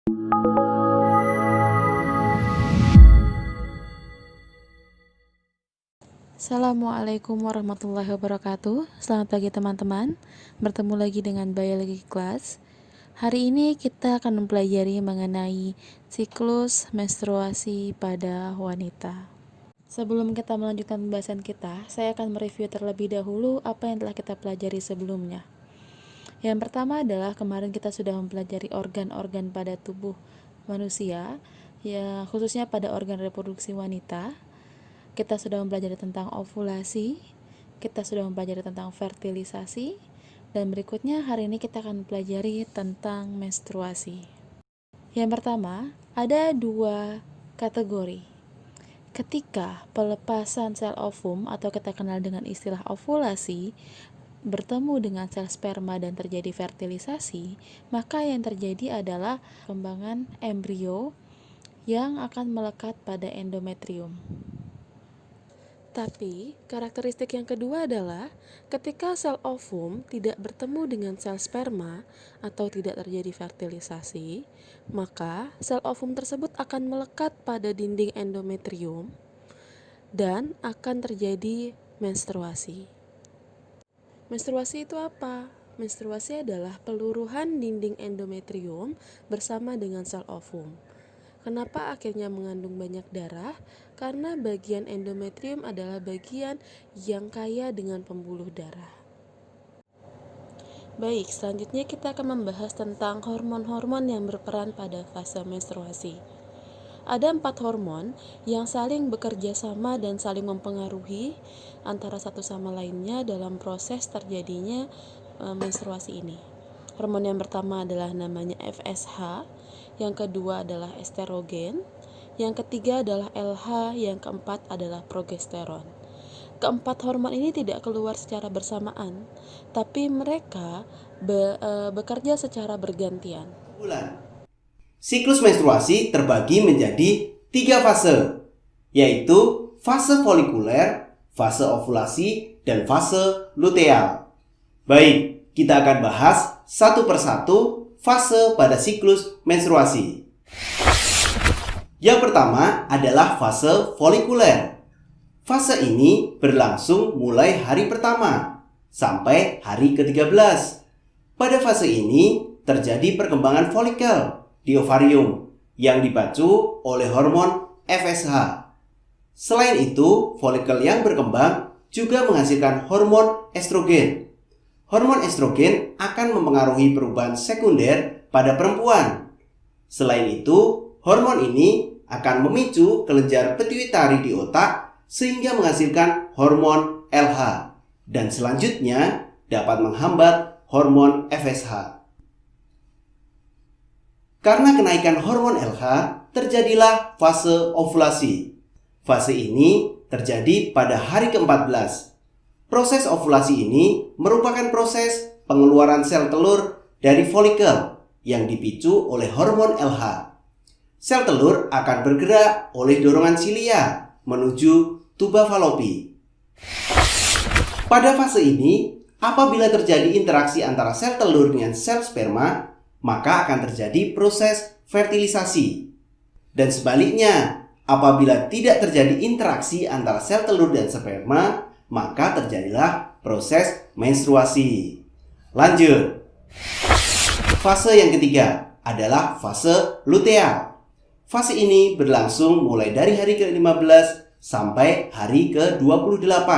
Assalamualaikum warahmatullahi wabarakatuh. Selamat pagi teman-teman. Bertemu lagi dengan Biologi Class. Hari ini kita akan mempelajari mengenai siklus menstruasi pada wanita. Sebelum kita melanjutkan pembahasan kita, saya akan mereview terlebih dahulu apa yang telah kita pelajari sebelumnya. Yang pertama adalah kemarin kita sudah mempelajari organ-organ pada tubuh manusia, ya khususnya pada organ reproduksi wanita. Kita sudah mempelajari tentang ovulasi, kita sudah mempelajari tentang fertilisasi, dan berikutnya hari ini kita akan mempelajari tentang menstruasi. Yang pertama, ada dua kategori. Ketika pelepasan sel ovum atau kita kenal dengan istilah ovulasi bertemu dengan sel sperma dan terjadi fertilisasi, maka yang terjadi adalah perkembangan embrio yang akan melekat pada endometrium. Tapi, karakteristik yang kedua adalah ketika sel ovum tidak bertemu dengan sel sperma atau tidak terjadi fertilisasi, maka sel ovum tersebut akan melekat pada dinding endometrium dan akan terjadi menstruasi. Menstruasi itu apa? Menstruasi adalah peluruhan dinding endometrium bersama dengan sel ovum. Kenapa akhirnya mengandung banyak darah? Karena bagian endometrium adalah bagian yang kaya dengan pembuluh darah. Baik, selanjutnya kita akan membahas tentang hormon-hormon yang berperan pada fase menstruasi. Ada 4 hormon yang saling bekerja sama dan saling mempengaruhi antara satu sama lainnya dalam proses terjadinya menstruasi ini. Hormon yang pertama adalah namanya FSH, yang kedua adalah estrogen, yang ketiga adalah LH, yang keempat adalah progesteron. Keempat hormon ini tidak keluar secara bersamaan, tapi mereka bekerja secara bergantian. Siklus menstruasi terbagi menjadi 3 fase, yaitu fase folikuler, fase ovulasi, dan fase luteal. Baik, kita akan bahas satu persatu fase pada siklus menstruasi. Yang pertama adalah fase folikuler. Fase ini berlangsung mulai hari pertama sampai hari ke-13. Pada fase ini terjadi perkembangan folikel di ovarium yang dipacu oleh hormon FSH. Selain itu, folikel yang berkembang juga menghasilkan hormon estrogen. Hormon estrogen akan mempengaruhi perubahan sekunder pada perempuan. Selain itu, hormon ini akan memicu kelenjar pituitari di otak sehingga menghasilkan hormon LH dan selanjutnya dapat menghambat hormon FSH. Karena kenaikan hormon LH, terjadilah fase ovulasi. Fase ini terjadi pada hari ke-14. Proses ovulasi ini merupakan proses pengeluaran sel telur dari folikel yang dipicu oleh hormon LH. Sel telur akan bergerak oleh dorongan silia menuju tuba Fallopi. Pada fase ini, apabila terjadi interaksi antara sel telur dengan sel sperma, maka akan terjadi proses fertilisasi. Dan sebaliknya, apabila tidak terjadi interaksi antara sel telur dan sperma, maka terjadilah proses menstruasi. Lanjut. Fase yang ketiga adalah fase luteal. Fase ini berlangsung mulai dari hari ke-15 sampai hari ke-28.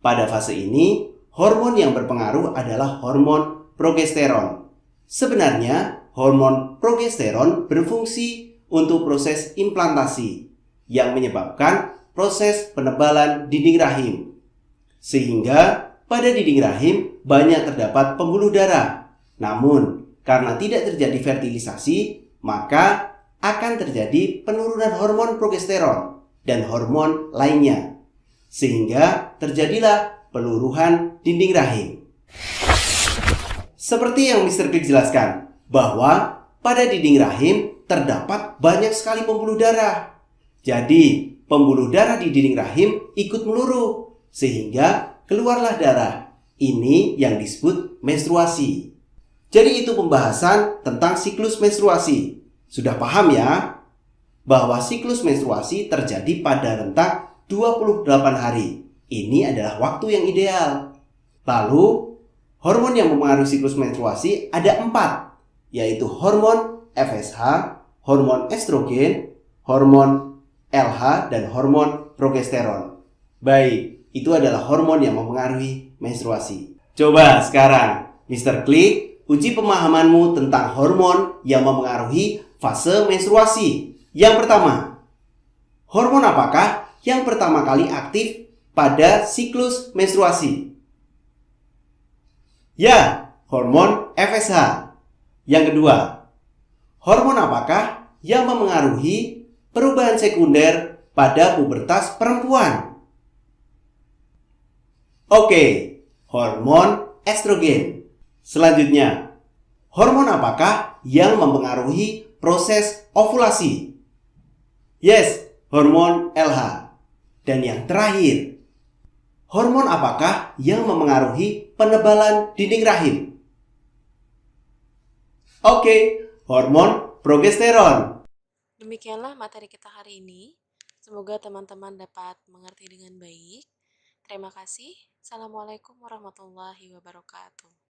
Pada fase ini, hormon yang berpengaruh adalah hormon progesteron. Sebenarnya, hormon progesteron berfungsi untuk proses implantasi yang menyebabkan proses penebalan dinding rahim. Sehingga pada dinding rahim banyak terdapat pembuluh darah. Namun, karena tidak terjadi fertilisasi, maka akan terjadi penurunan hormon progesteron dan hormon lainnya. Sehingga terjadilah peluruhan dinding rahim. Seperti yang Mr. Crick jelaskan, bahwa pada dinding rahim terdapat banyak sekali pembuluh darah. Jadi, pembuluh darah di dinding rahim ikut meluruh, sehingga keluarlah darah. Ini yang disebut menstruasi. Jadi itu pembahasan tentang siklus menstruasi. Sudah paham ya bahwa siklus menstruasi terjadi pada rentang 28 hari. Ini adalah waktu yang ideal. Lalu, hormon yang mempengaruhi siklus menstruasi ada 4, yaitu hormon FSH, hormon estrogen, hormon LH, dan hormon progesteron. Baik, itu adalah hormon yang mempengaruhi menstruasi. Coba sekarang, Mr. Klik, uji pemahamanmu tentang hormon yang mempengaruhi fase menstruasi. Yang pertama, hormon apakah yang pertama kali aktif pada siklus menstruasi? Ya, hormon FSH. Yang kedua, hormon apakah yang memengaruhi perubahan sekunder pada pubertas perempuan? Oke, hormon estrogen. Selanjutnya, hormon apakah yang mempengaruhi proses ovulasi? Yes, hormon LH. Dan yang terakhir, hormon apakah yang memengaruhi penebalan dinding rahim? Oke, hormon progesteron. Demikianlah materi kita hari ini. Semoga teman-teman dapat mengerti dengan baik. Terima kasih. Assalamualaikum warahmatullahi wabarakatuh.